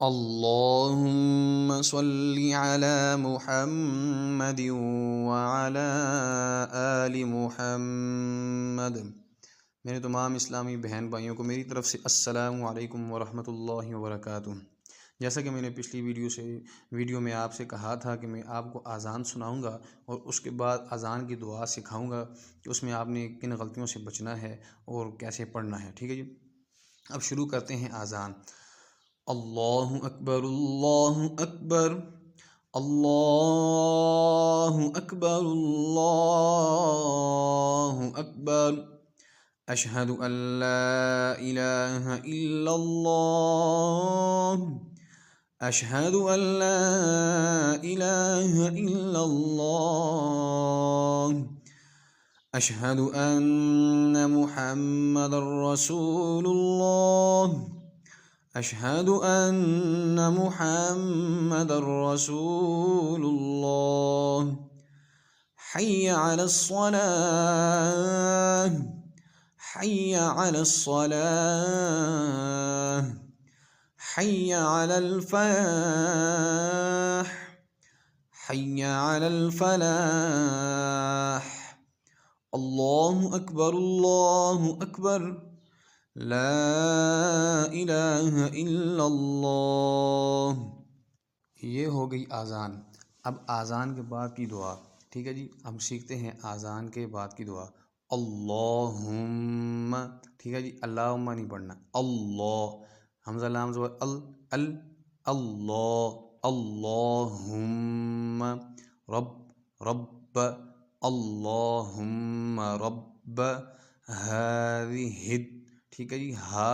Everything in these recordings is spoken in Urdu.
اللهم صل على محمد وعلى آل محمد۔ میرے تمام اسلامی بہن بھائیوں کو میری طرف سے السلام علیکم ورحمۃ اللہ وبرکاتہ۔ جیسا کہ میں نے پچھلی ویڈیو میں آپ سے کہا تھا کہ میں آپ کو اذان سناؤں گا اور اس کے بعد اذان کی دعا سکھاؤں گا کہ اس میں آپ نے کن غلطیوں سے بچنا ہے اور کیسے پڑھنا ہے، ٹھیک ہے جی۔ اب شروع کرتے ہیں اذان۔ اللہ اکبر اللہ اکبر اللہ اکبر اللہ اکبر، اشہد ان لا الہ الا اللہ، اشہد ان لا الہ الا اللہ، اشہد ان محمد رسول اللہ، اشہد ان محمد رسول اللہ، حی علی الصلاة، حی علی الصلاة، حی علی الفلاح، حی علی الفلاح، اللہ اکبر اللہ اکبر، لا الہ الا اللہ۔ یہ ہو گئی اذان۔ اب اذان کے بعد کی دعا، ٹھیک ہے جی، ہم سیکھتے ہیں اذان کے بعد کی دعا۔ اللہم، ٹھیک ہے جی، اللہم نہیں پڑھنا، اللہ، حمزہ لام زبر اللہ، اللہم، رب، اللہم رب ہذہ، ٹھیک ہے جی، ہا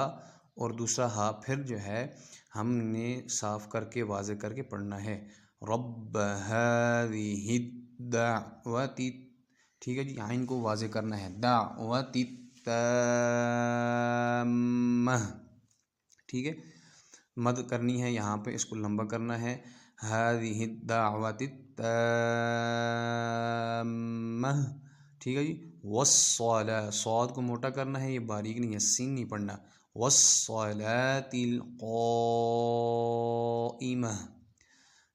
اور دوسرا ہا پھر جو ہے ہم نے صاف کر کے واضح کر کے پڑھنا ہے، رب ہذہ الدعوۃ، ٹھیک ہے جی، عین کو واضح کرنا ہے، دعوۃ التامہ، ٹھیک ہے، مد کرنی ہے یہاں پہ، اس کو لمبا کرنا ہے، ہذہ الدعوۃ التامہ، ٹھیک ہے جی، والصلاۃ، صاد کو موٹا کرنا ہے، یہ باریک نہیں ہے، سین نہیں پڑھنا، والصلاۃ القائمہ،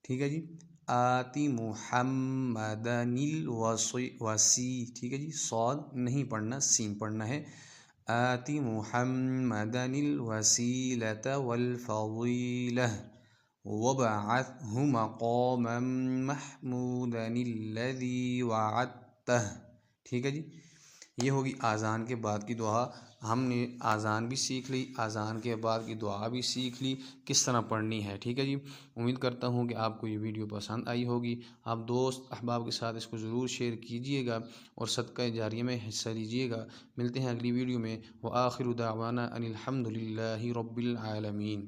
ٹھیک ہے جی، آتی محمدن الوسی، ٹھیک ہے جی، صاد نہیں پڑھنا، سین پڑھنا ہے، آتی محمدن الوسیلۃ والفضیلہ وابعثہ مقاما محمودا الذی وعدتہ، ٹھیک ہے جی۔ یہ ہوگی اذان کے بعد کی دعا۔ ہم نے اذان بھی سیکھ لی، اذان کے بعد کی دعا بھی سیکھ لی، کس طرح پڑھنی ہے، ٹھیک ہے جی۔ امید کرتا ہوں کہ آپ کو یہ ویڈیو پسند آئی ہوگی۔ آپ دوست احباب کے ساتھ اس کو ضرور شیئر کیجئے گا اور صدقہ جاریہ میں حصہ لیجئے گا۔ ملتے ہیں اگلی ویڈیو میں، وآخر دعوانا ان الحمد للہ رب العالمین۔